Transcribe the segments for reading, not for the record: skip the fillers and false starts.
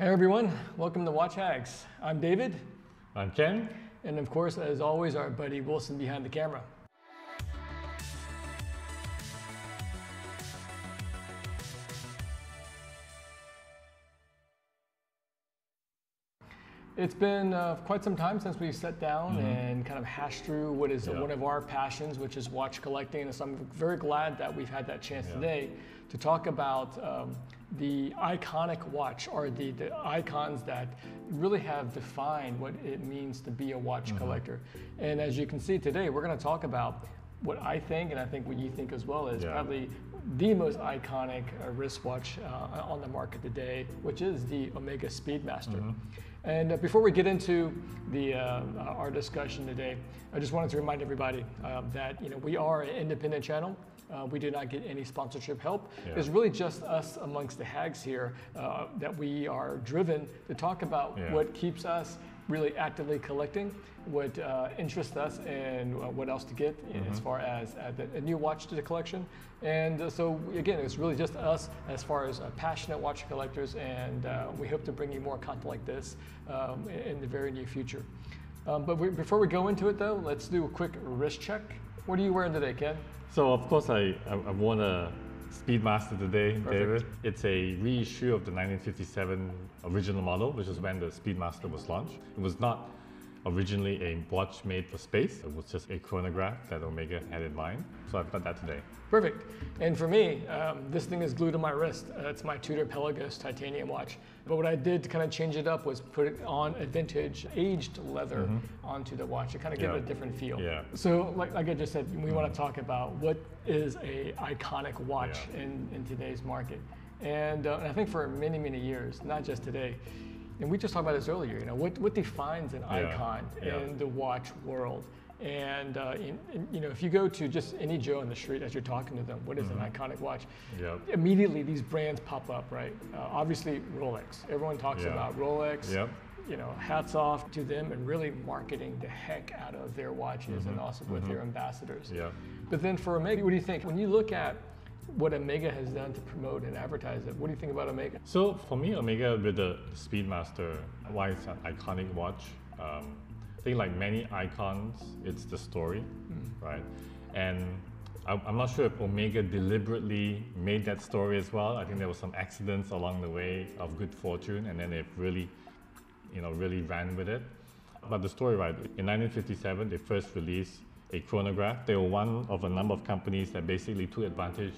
Hey everyone, welcome to Watch Hags. I'm David. I'm Ken. And of course, as always, our buddy Wilson behind the camera. It's been quite some time since we sat down and kind of hashed through what is one of our passions, which is watch collecting. And so I'm very glad that we've had that chance today to talk about the iconic watch, or the icons that really have defined what it means to be a watch collector. And as you can see today, we're going to talk about what I think, and I think what you think as well, is probably the most iconic wristwatch on the market today, which is the Omega Speedmaster. And before we get into our discussion today, I just wanted to remind everybody that we are an independent channel. We do not get any sponsorship help. It's really just us amongst the hags here that we are driven to talk about what keeps us really actively collecting, what interests us, and what else to get as far as a new watch to the collection. And so again, it's really just us as far as passionate watch collectors, and we hope to bring you more content like this in the very near future. But before we go into it though, let's do a quick wrist check. What are you wearing today, Ken? So of course I worn a Speedmaster today, David. It's a reissue of the 1957 original model, which is when the Speedmaster was launched. It was not originally a watch made for space. It was just a chronograph that Omega had in mind. So I've got that today. Perfect. And for me, this thing is glued to my wrist. It's my Tudor Pelagos titanium watch. But what I did to kind of change it up was put it on a vintage aged leather onto the watch to kind of give it a different feel. So like I just said, we want to talk about what is a iconic watch in today's market. And I think for many, many years, not just today, and we just talked about this earlier, what defines an icon in the watch world? And if you go to just any Joe on the street as you're talking to them, what is an iconic watch? Immediately these brands pop up, right? Obviously Rolex. Everyone talks about Rolex. Hats off to them and really marketing the heck out of their watches and also with their ambassadors. But then for Omega, what do you think? When you look at what Omega has done to promote and advertise it, what do you think about Omega? So for me, Omega with the Speedmaster, why it's an iconic watch? I think like many icons, it's the story, right? And I'm not sure if Omega deliberately made that story as well. I think there were some accidents along the way of good fortune, and then they've really, really ran with it. But the story, right? In 1957, they first released a chronograph. They were one of a number of companies that basically took advantage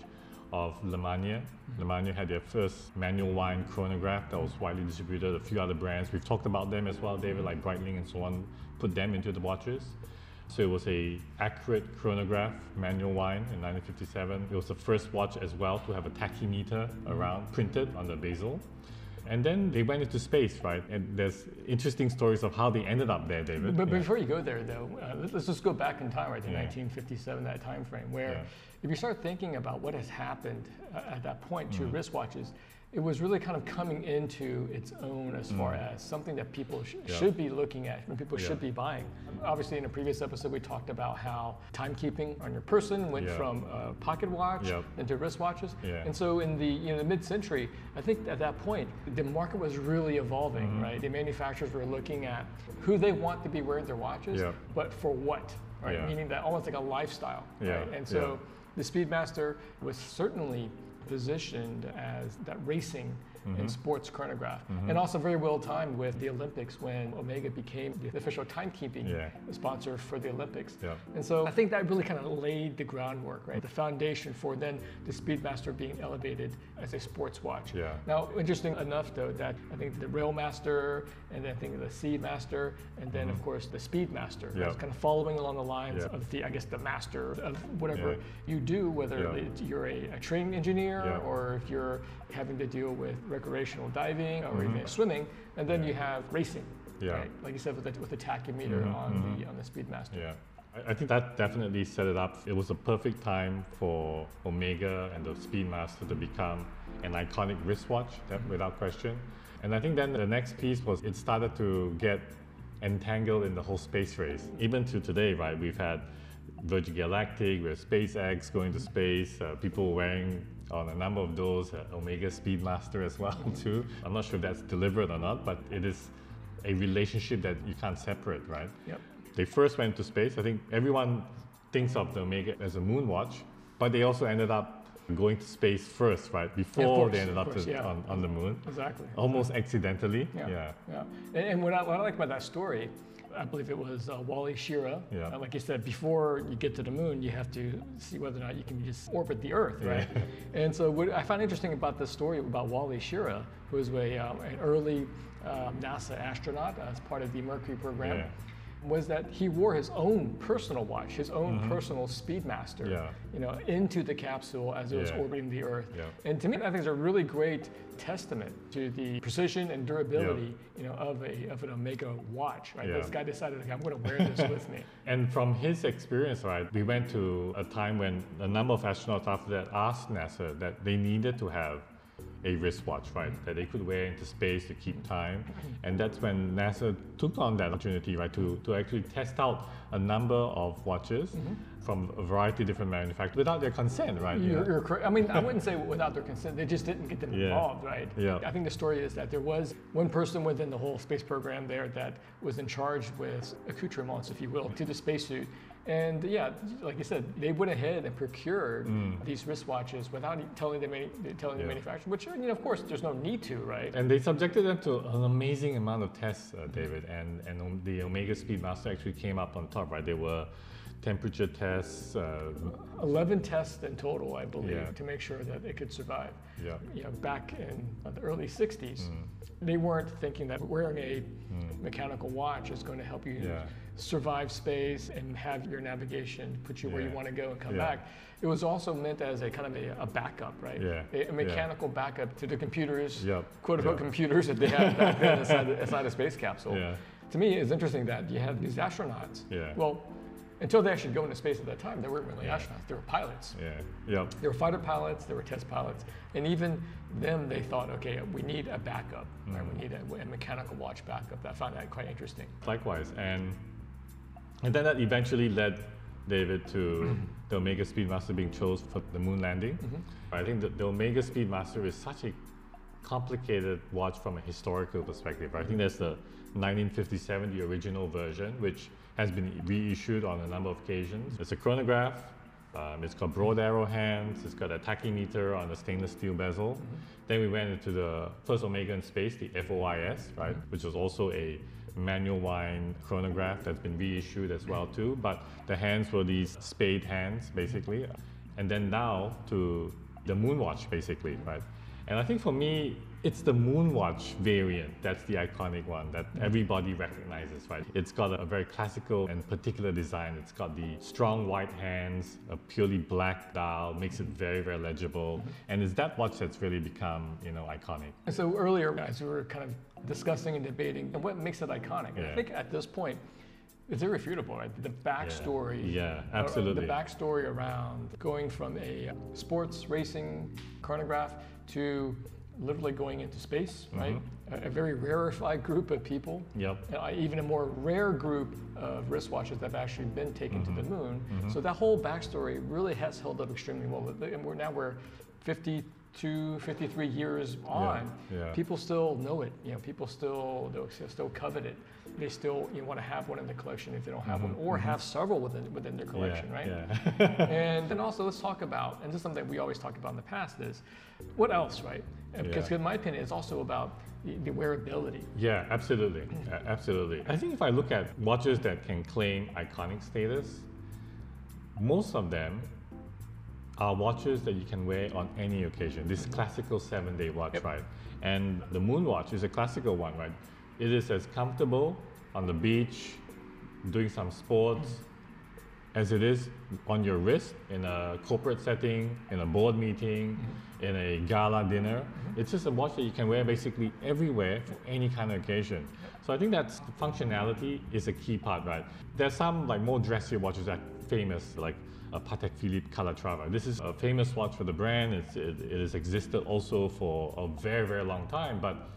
of Le Manier. Le Manier had their first manual wind chronograph that was widely distributed. A few other brands, we've talked about them as well, David, like Breitling and so on, put them into the watches. So it was a accurate chronograph, manual wind in 1957. It was the first watch as well to have a tachymeter around, printed on the bezel. And then they went into space, right? And there's interesting stories of how they ended up there, David. But before you go there, though, let's just go back in time, right, to 1957, that time frame, where if you start thinking about what has happened at that point to wristwatches, it was really kind of coming into its own as far as something that people should be looking at and people should be buying. Obviously, in a previous episode, we talked about how timekeeping on your person went from a pocket watch into wristwatches. And so in the mid-century, I think at that point, the market was really evolving, right? The manufacturers were looking at who they want to be wearing their watches, but for what, right? Meaning that almost like a lifestyle, right? And so the Speedmaster was certainly positioned as that racing and sports chronograph, and also very well timed with the Olympics when Omega became the official timekeeping sponsor for the Olympics. And so I think that really kind of laid the groundwork, right? The foundation for then the Speedmaster being elevated as a sports watch. Now, interesting enough though, that I think the Railmaster, and then I think the Seamaster, and then of course the Speedmaster, that's kind of following along the lines of the, I guess, the master of whatever you do, whether you're a training engineer or if you're having to deal with recreational diving or even swimming, and then you have racing, right? Like you said, with the tachymeter on the Speedmaster. I think that definitely set it up. It was a perfect time for Omega and the Speedmaster to become an iconic wristwatch, without question. And I think then the next piece was it started to get entangled in the whole space race. Even to today, right? We've had Virgin Galactic, we have SpaceX going to space, people wearing on a number of those, Omega Speedmaster as well too. I'm not sure if that's deliberate or not, but it is a relationship that you can't separate, right? Yep. They first went to space. I think everyone thinks of the Omega as a moon watch, but they also ended up going to space first, right? Before they ended up on the moon. Exactly. Almost accidentally. Yeah. And what I like about that story, I believe it was Wally Schirra. Yeah. Like you said, before you get to the moon, you have to see whether or not you can just orbit the Earth, right? Yeah. And so what I find interesting about this story about Wally Schirra, who was an early NASA astronaut as part of the Mercury program, was that he wore his own personal watch, his own personal Speedmaster, into the capsule as it was orbiting the Earth. Yeah. And to me, I think it's a really great testament to the precision and durability, of an Omega watch. Right? This guy decided, okay, I'm going to wear this with me. And from his experience, right, we went to a time when a number of astronauts after that asked NASA that they needed to have a wristwatch, right, that they could wear into space to keep time. And that's when NASA took on that opportunity, right, to actually test out a number of watches from a variety of different manufacturers without their consent, right? You're correct. I mean, I wouldn't say without their consent, they just didn't get them involved, right? Yeah. I think the story is that there was one person within the whole space program there that was in charge with accoutrements, if you will, to the spacesuit. And like you said, they went ahead and procured these wristwatches without telling the manufacturer, which, of course, there's no need to, right? And they subjected them to an amazing amount of tests, David, and the Omega Speedmaster actually came up on top, right? There were temperature tests. 11 tests in total, I believe, to make sure that it could survive. Yeah. Back in the early 60s, they weren't thinking that wearing a mechanical watch is going to help you survive space and have your navigation put you where you want to go and come back. It was also meant as a kind of a backup, right? A mechanical backup to the computers, quote unquote computers that they had back then inside a space capsule. To me, it's interesting that you have these astronauts. Well, until they actually go into space at that time, they weren't really astronauts, they were pilots. They were fighter pilots, they were test pilots. And even them, they thought, okay, we need a backup, right? We need a mechanical watch backup. I found that quite interesting. Likewise, and then that eventually led David to the Omega Speedmaster being chosen for the moon landing. I think that the Omega Speedmaster is such a complicated watch from a historical perspective. I think there's the 1957, the original version, which has been reissued on a number of occasions. It's a chronograph, it's got broad arrow hands, it's got a tachymeter on a stainless steel bezel. Then we went into the first Omega in space, the FOIS, right, which was also a manual wind chronograph that's been reissued as well too, but the hands were these spade hands basically. And then now to the Moonwatch basically, right? And I think for me, it's the Moonwatch variant that's the iconic one that everybody recognizes, right? It's got a very classical and particular design. It's got the strong white hands, a purely black dial, makes it very, very legible. And it's that watch that's really become, iconic. And so earlier, as we were kind of discussing and debating, and what makes it iconic? I think at this point, it's irrefutable, right? The backstory. Absolutely. The backstory around going from a sports racing chronograph to literally going into space, right? A very rarefied group of people. Even a more rare group of wristwatches that have actually been taken to the moon. So that whole backstory really has held up extremely well. And we're 52, 53 years on. People still know it. People still covet it. They still want to have one in the collection if they don't have one, or have several within their collection, right? And then also let's talk about, and this is something we always talk about in the past, is what else, right? Because in my opinion, it's also about the wearability. Yeah, absolutely, absolutely. I think if I look at watches that can claim iconic status, most of them are watches that you can wear on any occasion. This classical 7-day watch, right? And the Moonwatch is a classical one, right? It is as comfortable on the beach, doing some sports, as it is on your wrist in a corporate setting, in a board meeting, in a gala dinner. It's just a watch that you can wear basically everywhere for any kind of occasion. So I think that functionality is a key part, right? There's some more dressier watches that are famous, like a Patek Philippe Calatrava. This is a famous watch for the brand. It has existed also for a very, very long time, but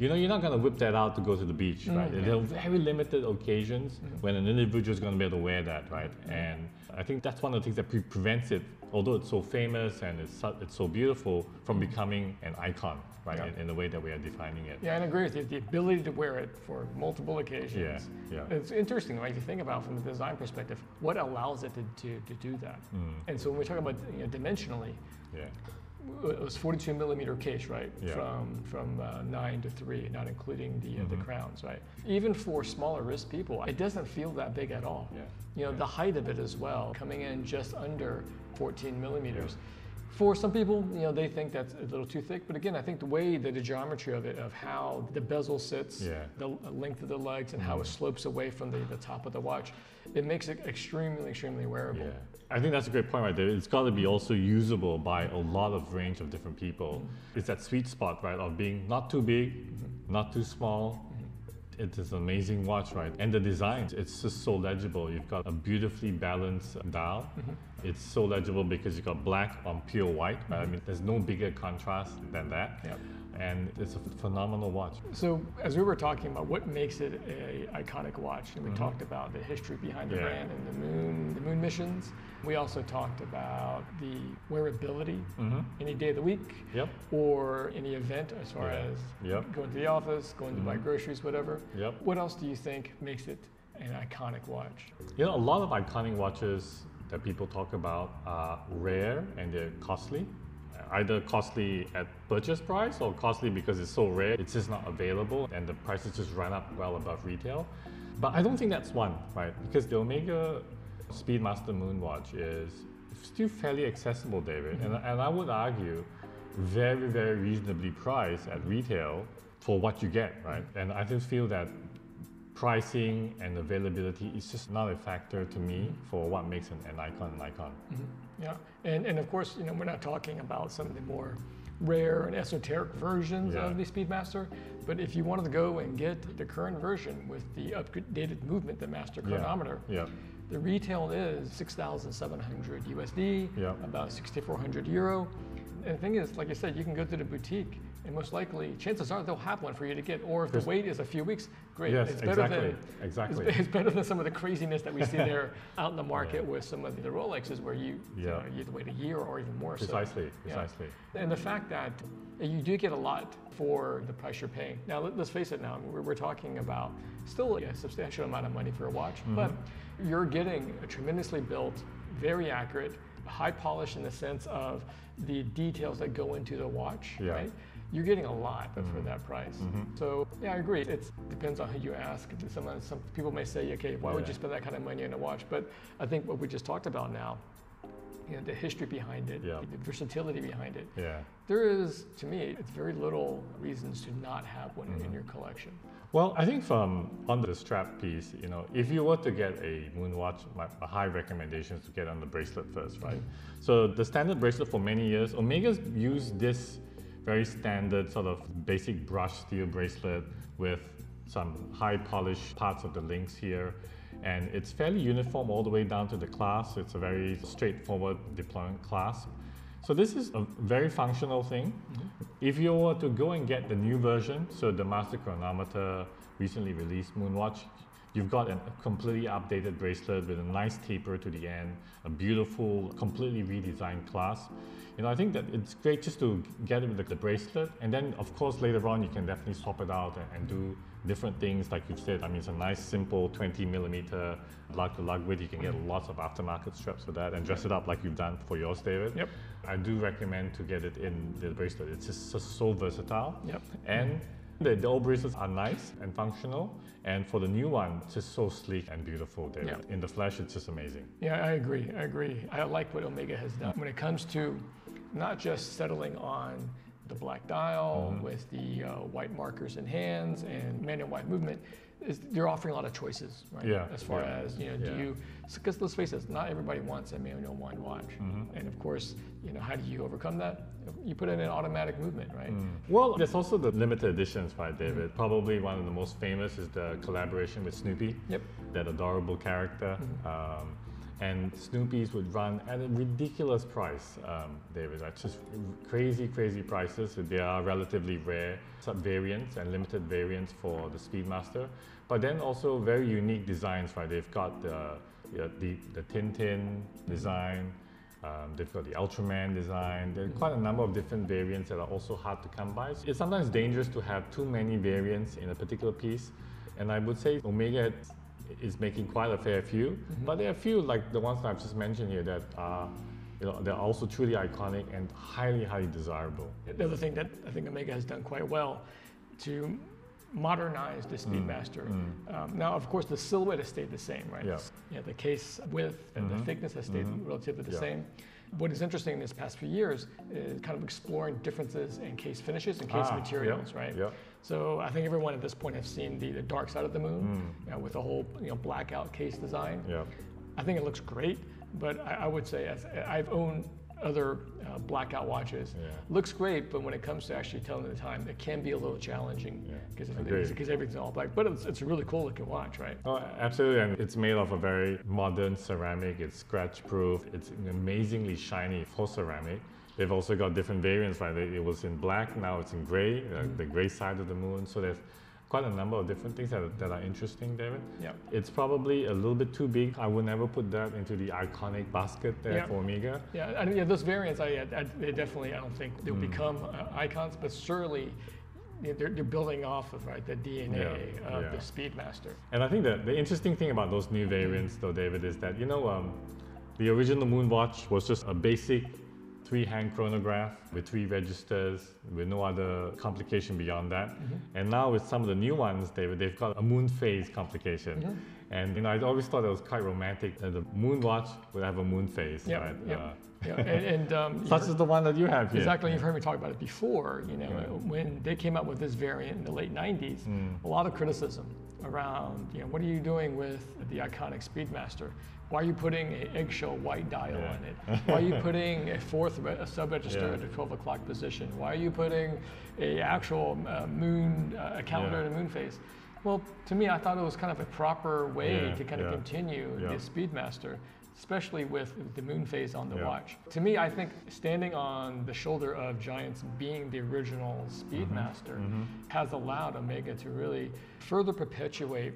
you know, you're not going to whip that out to go to the beach, right? There are very limited occasions when an individual is going to be able to wear that, right? And I think that's one of the things that prevents it, although it's so famous and it's so beautiful, from becoming an icon, right? In the way that we are defining it. Yeah, and I agree with you. The ability to wear it for multiple occasions. Yeah. It's interesting, right? To think about from a design perspective, what allows it to do that. And so when we talk about dimensionally, it was 42 millimeter case, right? From 9 to 3, not including the crowns, right? Even for smaller wrist people, it doesn't feel that big at all. You know, the height of it as well, coming in just under 14 millimeters. For some people, you know, they think that's a little too thick, but again, I think the way that the geometry of it, of how the bezel sits, the length of the legs, and how it slopes away from the top of the watch, it makes it extremely wearable. I think that's a great point right there. It's got to be also usable by a lot of range of different people. It's that sweet spot, right, of being not too big, not too small. It is an amazing watch, right? And the design, it's just so legible. You've got a beautifully balanced dial. It's so legible because you've got black on pure white, right? I mean, there's no bigger contrast than that. And it's a phenomenal watch. So as we were talking about what makes it an iconic watch, and we talked about the history behind the brand and the moon missions. We also talked about the wearability any day of the week or any event, as far as going to the office, going to buy groceries, whatever. What else do you think makes it an iconic watch? You know, a lot of iconic watches that people talk about are rare and they're costly. Either costly at purchase price or costly because it's so rare, it's just not available and the prices just run up well above retail. But I don't think that's one, right? Because the Omega Speedmaster Moonwatch is still fairly accessible, David. And I would argue very reasonably priced at retail for what you get, right? And I just feel that pricing and availability is just not a factor to me for what makes an icon an icon. Yeah, and of course, you know, we're not talking about some of the more rare and esoteric versions of the Speedmaster, but if you wanted to go and get the current version with the updated movement, the master chronometer, the retail is 6,700 USD, about 6,400 euro. And the thing is, like I said, you can go to the boutique and most likely, chances are they'll have one for you to get. Or if the wait is a few weeks, great. Yes, it's better exactly. It's better than some of the craziness that we see there out in the market with some of the Rolexes where you have to wait a year or even more. Precisely. And the fact that you do get a lot for the price you're paying. Now, let's face it now, we're talking about still a substantial amount of money for a watch, but you're getting a tremendously built, very accurate, high polish in the sense of the details that go into the watch, right? You're getting a lot for that price. So yeah, I agree. It depends on who you ask. Some people may say, okay, why would you spend that kind of money on a watch? But I think what we just talked about now, you know, the history behind it, the versatility behind it. There is, to me, it's very little reasons to not have one in your collection. Well, I think from on the strap piece, you know, if you were to get a Moonwatch, my high recommendation is to get on the bracelet first, right? So the standard bracelet for many years, Omega's used this very standard sort of basic brushed steel bracelet with some high polished parts of the links here. And it's fairly uniform all the way down to the clasp. It's a very straightforward deployment clasp. So this is a very functional thing. If you were to go and get the new version, so the Master Chronometer recently released Moonwatch, you've got a completely updated bracelet with a nice taper to the end, a beautiful, completely redesigned clasp. You know, I think that it's great just to get it with the bracelet, and then of course later on you can definitely swap it out and do different things like you've said. I mean, it's a nice simple 20 millimeter lug to lug width. You can get lots of aftermarket straps for that and dress it up like you've done for yours, David. I do recommend to get it in the bracelet. It's just so versatile. And the old bracelets are nice and functional, and for the new one, it's just so sleek and beautiful, David. In the flesh, it's just amazing. Yeah, I agree. I like what Omega has done when it comes to not just settling on the black dial with the white markers and hands and manual wide movement. You're offering a lot of choices, right? As far as, you know, do you, because let's face it, not everybody wants a manual wide watch. And of course, you know, how do you overcome that? You put in an automatic movement, right? Well, there's also the limited editions, right, David? Probably one of the most famous is the collaboration with Snoopy, that adorable character. and Snoopy's would run at a ridiculous price, David. That's just crazy, crazy prices. So they are relatively rare sub-variants and limited variants for the Speedmaster, but then also very unique designs, right? They've got the Tintin design, they've got the Ultraman design. There are quite a number of different variants that are also hard to come by. It's sometimes dangerous to have too many variants in a particular piece, and I would say Omega is making quite a fair few, but there are a few like the ones that I've just mentioned here that are, they're also truly iconic and highly, highly desirable. The other thing that I think Omega has done quite well to modernize the Speedmaster. Now, of course, the silhouette has stayed the same, right? Yeah. The case width and the thickness has stayed relatively the same. What is interesting in this past few years is kind of exploring differences in case finishes and case materials, right? Yeah. So I think everyone at this point has seen the dark side of the moon with the whole blackout case design. Yeah. I think it looks great, but I would say as I've owned other blackout watches. Looks great, but when it comes to actually telling the time, it can be a little challenging because everything's all black. But it's a really cool looking watch, right? Oh, absolutely, and it's made of a very modern ceramic. It's scratch proof. It's amazingly shiny for ceramic. They've also got different variants, right? It was in black, now it's in gray, the gray side of the moon. So there's quite a number of different things that are interesting, David. Yeah. It's probably a little bit too big. I would never put that into the iconic basket there for Omega. Yeah, I mean, those variants, they definitely, I don't think they'll become icons, but certainly they're building off of the DNA of the Speedmaster. And I think that the interesting thing about those new variants, though, David, is that the original Moonwatch was just a basic 3-hand chronograph with 3 registers with no other complication beyond that. And now with some of the new ones, David, they've got a moon phase complication. And I always thought it was quite romantic that the Moonwatch would have a moon phase, right? Such as the one that you have here. Exactly, you've heard me talk about it before. When they came out with this variant in the late 90s, a lot of criticism around, what are you doing with the iconic Speedmaster? Why are you putting an eggshell white dial on it? Why are you putting a sub-register at a 12 o'clock position? Why are you putting a actual moon, a calendar and a moon phase? Well, to me, I thought it was kind of a proper way to kind of continue the Speedmaster, especially with the moon phase on the watch. To me, I think standing on the shoulder of giants being the original Speedmaster has allowed Omega to really further perpetuate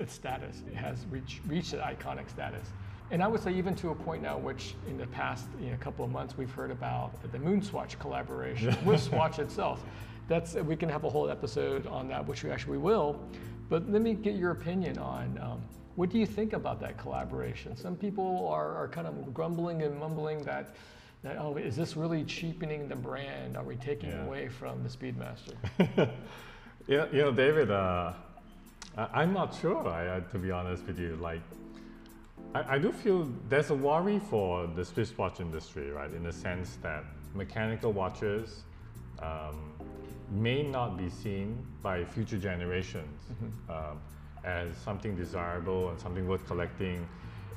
its status. It has reached an iconic status. And I would say even to a point now, which in the past couple of months we've heard about the Moonswatch collaboration with Swatch itself. We can have a whole episode on that, which we actually will. But let me get your opinion on what do you think about that collaboration? Some people are kind of grumbling and mumbling that oh, is this really cheapening the brand? Are we taking away from the Speedmaster? David, I'm not sure, to be honest with you. I do feel there's a worry for the Swiss watch industry, right? In the sense that mechanical watches may not be seen by future generations as something desirable and something worth collecting,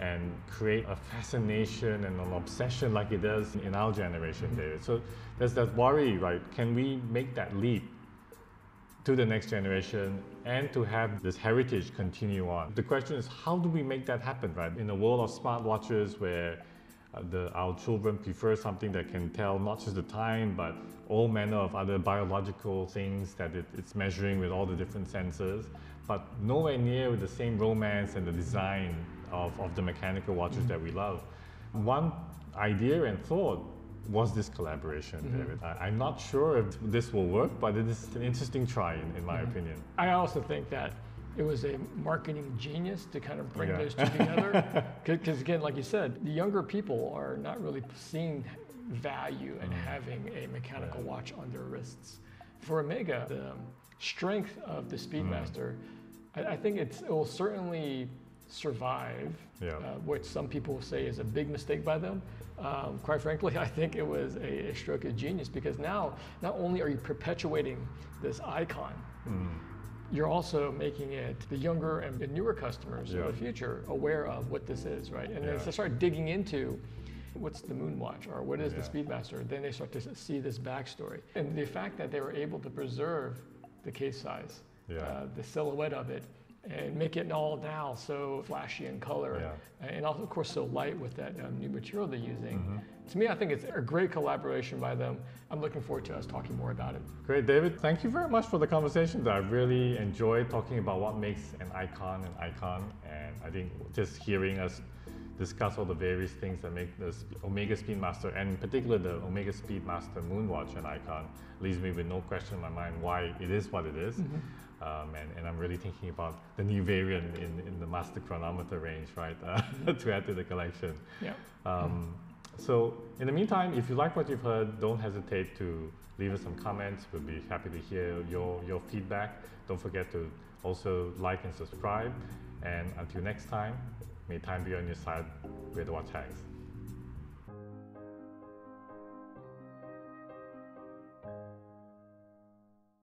and create a fascination and an obsession like it does in our generation, David. So there's that worry, right? Can we make that leap to the next generation and to have this heritage continue on? The question is, how do we make that happen, right? In a world of smartwatches where our children prefer something that can tell not just the time, but all manner of other biological things that it's measuring with all the different sensors, but nowhere near with the same romance and the design of the mechanical watches that we love. One idea and thought was this collaboration, David. I'm not sure if this will work, but it is an interesting try, in my opinion. I also think that it was a marketing genius to kind of bring those two together. Because again, like you said, the younger people are not really seeing value in having a mechanical watch on their wrists. For Omega, the strength of the Speedmaster, I think it will certainly survive, which some people say is a big mistake by them. Quite frankly, I think it was a stroke of genius, because now not only are you perpetuating this icon, you're also making it the younger and the newer customers of the future aware of what this is, right? And as they start digging into what's the Moonwatch or what is the Speedmaster, then they start to see this backstory. And the fact that they were able to preserve the case size, the silhouette of it, and make it all now so flashy in color, and also, of course, so light with that new material they're using. To me, I think it's a great collaboration by them. I'm looking forward to us talking more about it. Great, David. Thank you very much for the conversation. I really enjoyed talking about what makes an icon an icon, and I think just hearing us discuss all the various things that make the Omega Speedmaster, and in particular the Omega Speedmaster Moonwatch an icon, leaves me with no question in my mind why it is what it is. And I'm really thinking about the new variant in the Master Chronometer range, right, to add to the collection. So in the meantime, if you like what you've heard, don't hesitate to leave us some comments. We'll be happy to hear your feedback. Don't forget to also like and subscribe. And until next time, may time be on your side with the watch hangs.